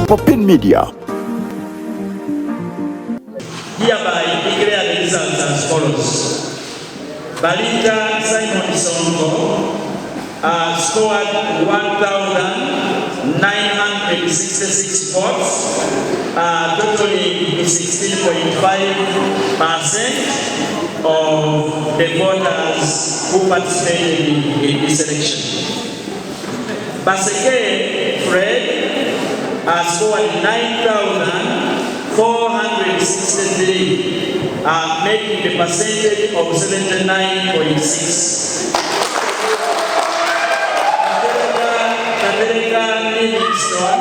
Popin Media. Hereby declare the results as follows. Balinda Simon Sonko scored 1,966 votes, totaling 16.5% of the voters who participated in this election. Baseke Fred scored 9,463, making the percentage of 79.6. Livingstone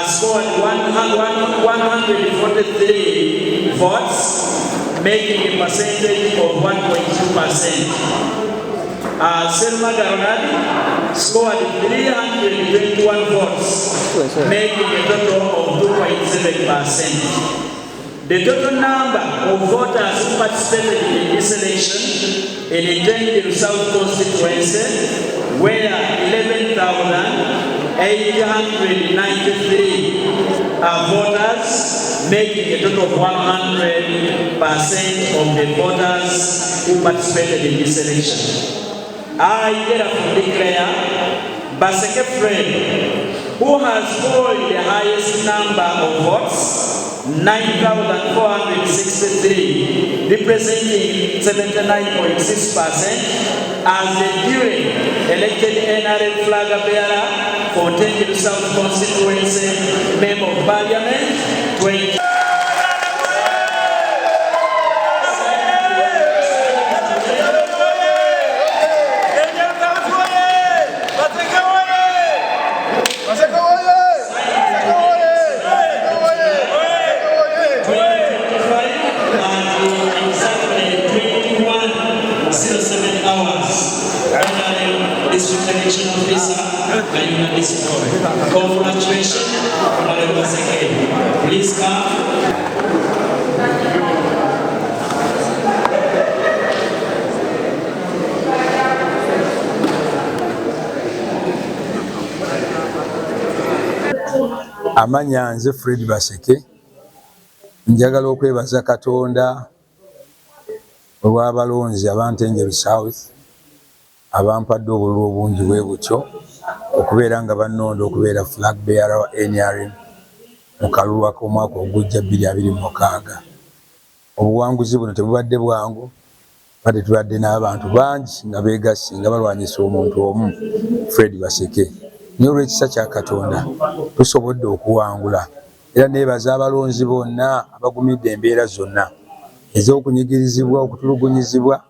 scored 143 votes, making a percentage of 1.2%. Selma Garonadi scored 321 votes, making a total of 2.7%. The total number of voters who participated in this election in the Tendil South constituency were 11,893 voters, making a total of 100% of the voters who participated in this election. I therefore declare Baseke Fred, who has polled the highest number of votes, 9,463, representing 79.6%, as the duly elected NRM flag bearer for Tendil South constituency Member of Parliament 20. Election officer, congratulations, Honorable Baseke. Please come. Amanya nze Fred Baseke, njagala okwebaza Katonda olw'abalonzi ab'Tendil South abampadde obululu obungi bwe butyo okubeera nga bannonda okubeera flag bearer wa NRM mu kalulu ak'omwaka ogujja 2026. Obuwanguzi buno tebubadde bwangu, badde tubadde n'abantu bangi nga beegasse nga balwanyisa omuntu omu, Fred Baseke. Naye olw'ekisa kya Katonda tusobodde okuwangula, era neebaza abalonzi bonna abagumidde embeera zonna ez'okunyigirizibwa, okutulugunyizibwa,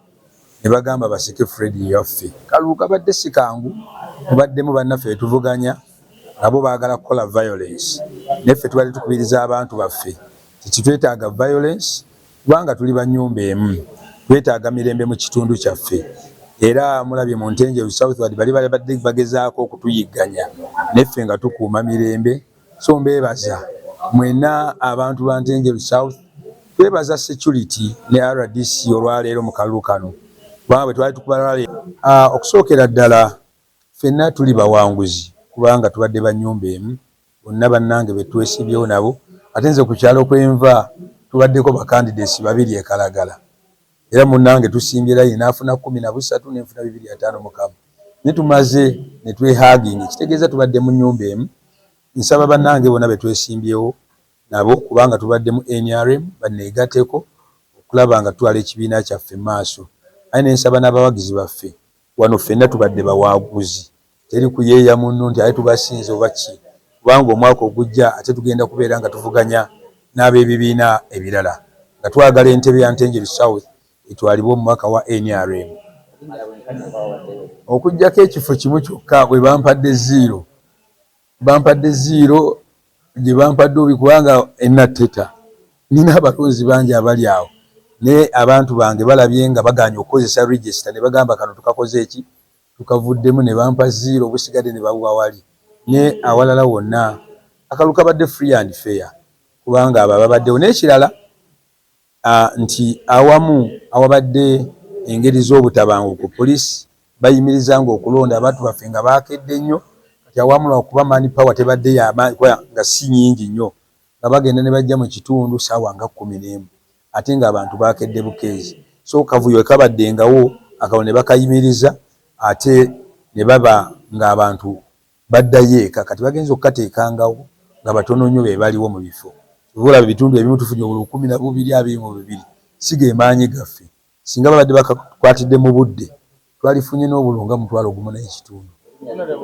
ne bagamba Baseke Fred yaffe. Kalulu kabadde si kangu, mubaddemu bannaffe tuvuganya nabo baagala kukola violence, neffe tubadde tukubiriza abantu baffe tetwetaaga violence kubanga tuli ba nnyumba emu, twetaaga mirembe mu kitundu kyaffe. Era mulabye mu Tendil South bali badde bagezaako okutuyigganya, neffe nga tukuuma mirembe. So mbeebaza mwenna abantu ba Tendil South, twebaza security ne RDC olwaleero mu kalulu kano. Bwe twali tukubalale okusookera ddala ffenna tuli bawanguzi kubanga tubadde ba nnyumba emu, bonna bannange be twesibyewo nabo. Ate nze ku kyalo kwenva tubaddeko bakandidates 2 e Kalagala, era munnange tusimbye layini n'afuna 13 n'enfuna 255. Ne tumaze ne twehaginga, kitegeeza tubadde mu nnyumba emu. Nsaba bannange bonna be twesimbyewo nabo kubanga tubadde mu NRM banneegatteko okulaba nga tutwala ekibiina kyaffe maaso. Aye nensaba n'abawagizi baffe wano ffenna tubadde bawaguzi, teri kuyeeya munno nti aye tubasinze oba ki, kubanga omwaka ogujja ate tugenda kubeera nga tuvuganya n'ab'ebibiina ebirala nga twagala entebe ya Tendil South etwalibwe omumaka wa NRM. Okujjako ekifo kimu kyokka bwe bampadde zero gye bampadde obi kubanga enateta nina abalonzi bangi abali awo, ne abantu bange balabye nga baganye okukozesa register ne bagamba kano tukakoze eki, tukavuddemu ne bampa zero, obusigadde ne babuwa wali. Ne awalala wonna akalu kabadde free and fair kubanga abo babaddewo. N'ekirala nti awamu awabadde engeri z'obutabanguko, poliisi bayimirizanga okulonda abantu baffe nga baakedde nnyo yawamula okuba mani power tebadde nga si nyingi nnyo nga bagenda ne bajja mu kitundu ssaawa nga 11 ate ng'abantu bakedde bukeezi. So kavuyo kabaddengawo akawo ne bakayimiriza ate ne baba ng'abantu baddayo eka kati bagenza okukateekangawo nga batono nnyo be baliwo mu bifo. Olaba ebitundu ebimu tufunye 12,22 sige maanyi gaffe singa babadde bakakwatidde mu budde twalifunye n'obulunga 1,000 n'ekitundu.